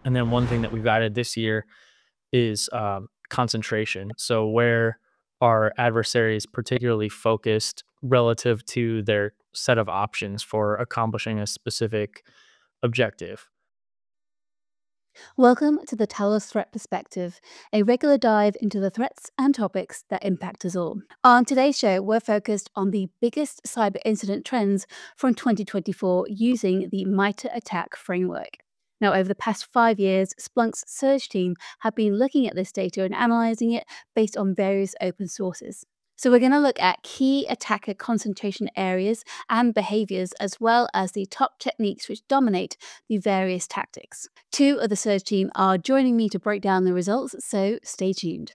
And then one thing that we've added this year is concentration. So where are adversaries particularly focused relative to their set of options for accomplishing a specific objective? Welcome to the Talos Threat Perspective, a regular dive into the threats and topics that impact us all. On today's show, we're focused on the biggest cyber incident trends from 2024 using the MITRE ATT&CK framework. Now, over the past 5 years, Splunk's SURGe team have been looking at this data and analyzing it based on various open sources. So we're going to look at key attacker concentration areas and behaviors, as well as the top techniques which dominate the various tactics. Two of the SURGe team are joining me to break down the results, so stay tuned.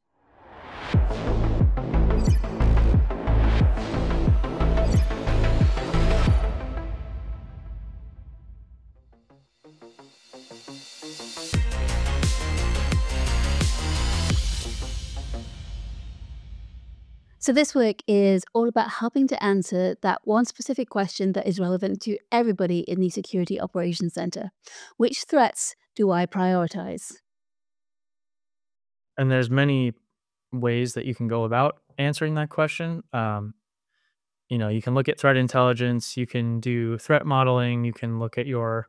So this work is all about helping to answer that one specific question that is relevant to everybody in the Security Operations Center. Which threats do I prioritize? And there's many ways that you can go about answering that question. You can look at threat intelligence, you can do threat modeling, you can look at your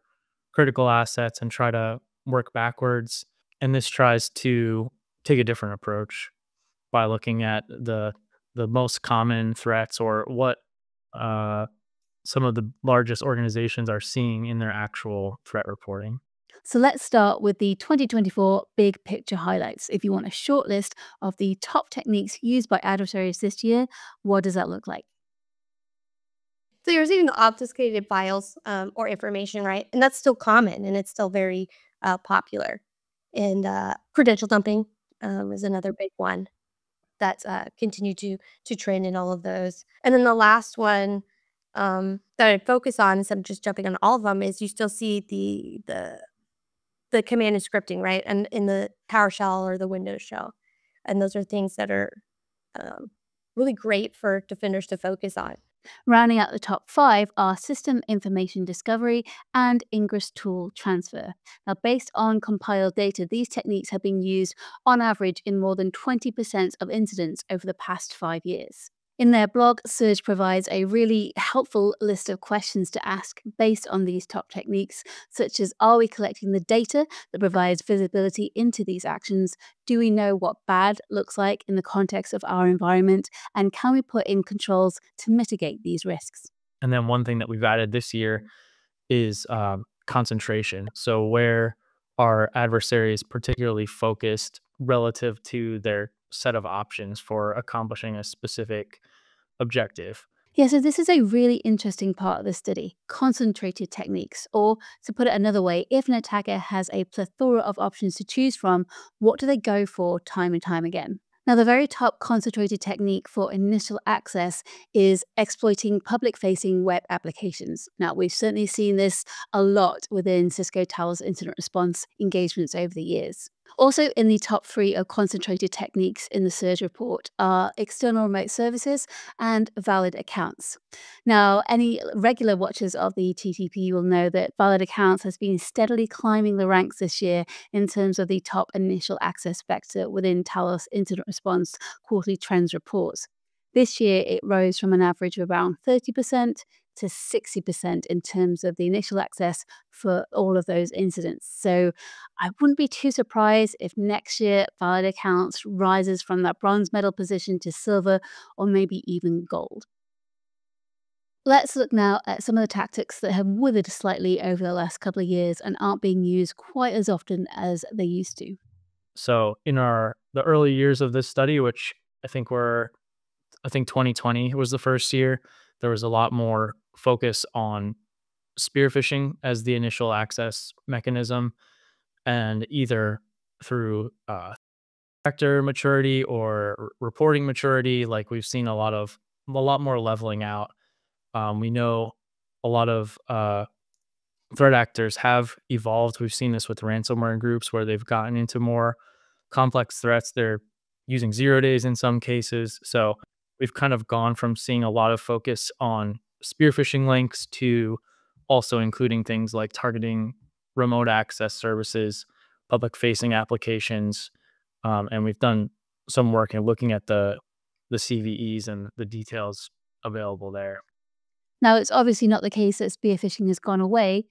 critical assets and try to work backwards. And this tries to take a different approach by looking at the most common threats or what uh, some of the largest organizations are seeing in their actual threat reporting. So let's start with the 2024 big picture highlights. If you want a short list of the top techniques used by adversaries this year, what does that look like? So you're receiving obfuscated files or information, right? And that's still common and it's still very popular. And credential dumping is another big one that's continued to trend in all of those. And then the last one that I focus on, instead of just jumping on all of them, is you still see the command and scripting, right? And in the PowerShell or the Windows shell. And those are things that are really great for defenders to focus on. Rounding out the top 5 are system information discovery and ingress tool transfer. Now, based on compiled data, these techniques have been used on average in more than 20% of incidents over the past 5 years. In their blog, SURGe provides a really helpful list of questions to ask based on these top techniques, such as, are we collecting the data that provides visibility into these actions? Do we know what bad looks like in the context of our environment? And can we put in controls to mitigate these risks? And then one thing that we've added this year is concentration. So where are adversaries particularly focused relative to their set of options for accomplishing a specific objective? Yeah, so this is a really interesting part of the study, concentrated techniques. Or to put it another way, if an attacker has a plethora of options to choose from, what do they go for time and time again? Now, the very top concentrated technique for initial access is exploiting public-facing web applications. Now, we've certainly seen this a lot within Cisco Talos incident response engagements over the years. Also in the top 3 of concentrated techniques in the SURGe report are external remote services and valid accounts. Now, any regular watchers of the TTP will know that valid accounts has been steadily climbing the ranks this year in terms of the top initial access vector within Talos incident response quarterly trends reports. This year, it rose from an average of around 30% to 60% in terms of the initial access for all of those incidents. So I wouldn't be too surprised if next year valid accounts rises from that bronze medal position to silver or maybe even gold. Let's look now at some of the tactics that have withered slightly over the last couple of years and aren't being used quite as often as they used to. So in the early years of this study, which I think 2020 was the first year, there was a lot more focus on spear phishing as the initial access mechanism, and either through vector maturity or reporting maturity, like we've seen a lot more leveling out. We know a lot of threat actors have evolved. We've seen this with ransomware groups where they've gotten into more complex threats. They're using 0 days in some cases. So we've kind of gone from seeing a lot of focus on spear phishing links to also including things like targeting remote access services public-facing applications, and we've done some work in looking at the CVEs and the details available there. Now, it's obviously not the case that spear phishing has gone away.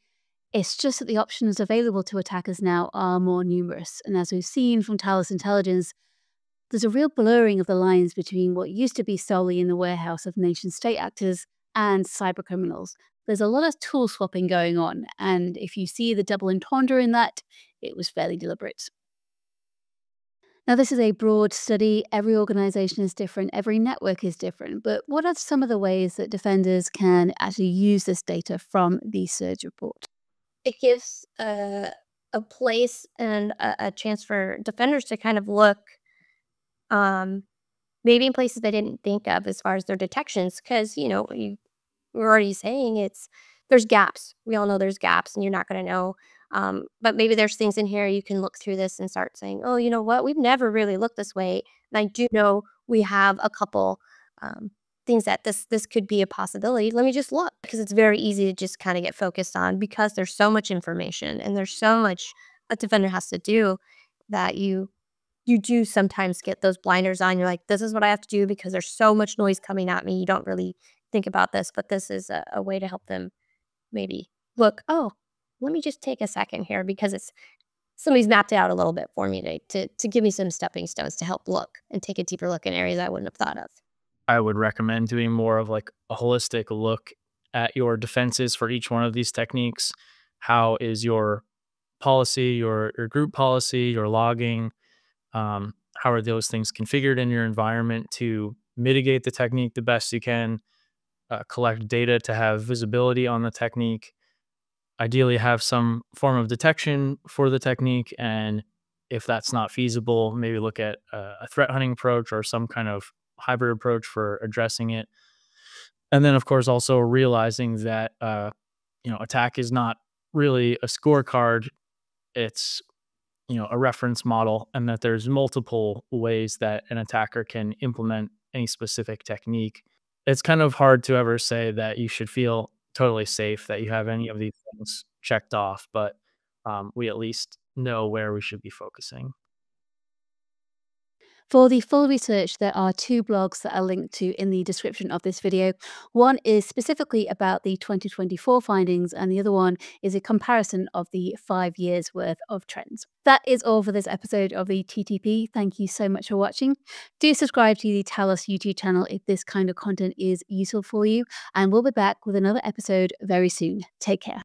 It's just that the options available to attackers now are more numerous. And as we've seen from Talos intelligence, there's a real blurring of the lines between what used to be solely in the warehouse of nation-state actors and cybercriminals. There's a lot of tool swapping going on, and if you see the double entendre in that, it was fairly deliberate. Now, this is a broad study. Every organization is different, every network is different. But what are some of the ways that defenders can actually use this data from the SURGe report? It gives a place and a chance for defenders to kind of look maybe in places they didn't think of as far as their detections, because we're already saying there's gaps. We all know there's gaps, and you're not going to know. But maybe there's things in here you can look through this and start saying, oh, you know what? We've never really looked this way. And I do know we have a couple things that this could be a possibility. Let me just look, because it's very easy to just kind of get focused on, because there's so much information and there's so much a defender has to do that you do sometimes get those blinders on. You're like, this is what I have to do because there's so much noise coming at me. You don't really think about this, but this is a way to help them maybe look, oh, let me just take a second here, because somebody's mapped it out a little bit for me to give me some stepping stones to help look and take a deeper look in areas I wouldn't have thought of. I would recommend doing more of like a holistic look at your defenses for each one of these techniques. How is your policy, your group policy, your logging? How are those things configured in your environment to mitigate the technique the best you can? Collect data to have visibility on the technique. Ideally, have some form of detection for the technique, and if that's not feasible, maybe look at a threat hunting approach or some kind of hybrid approach for addressing it. And then, of course, also realizing that attack is not really a scorecard; it's a reference model, and that there's multiple ways that an attacker can implement any specific technique. It's kind of hard to ever say that you should feel totally safe that you have any of these things checked off, but we at least know where we should be focusing. For the full research, there are 2 blogs that are linked to in the description of this video. One is specifically about the 2024 findings, and the other one is a comparison of the 5 years worth of trends. That is all for this episode of the TTP. Thank you so much for watching. Do subscribe to the Talos YouTube channel if this kind of content is useful for you, and we'll be back with another episode very soon. Take care.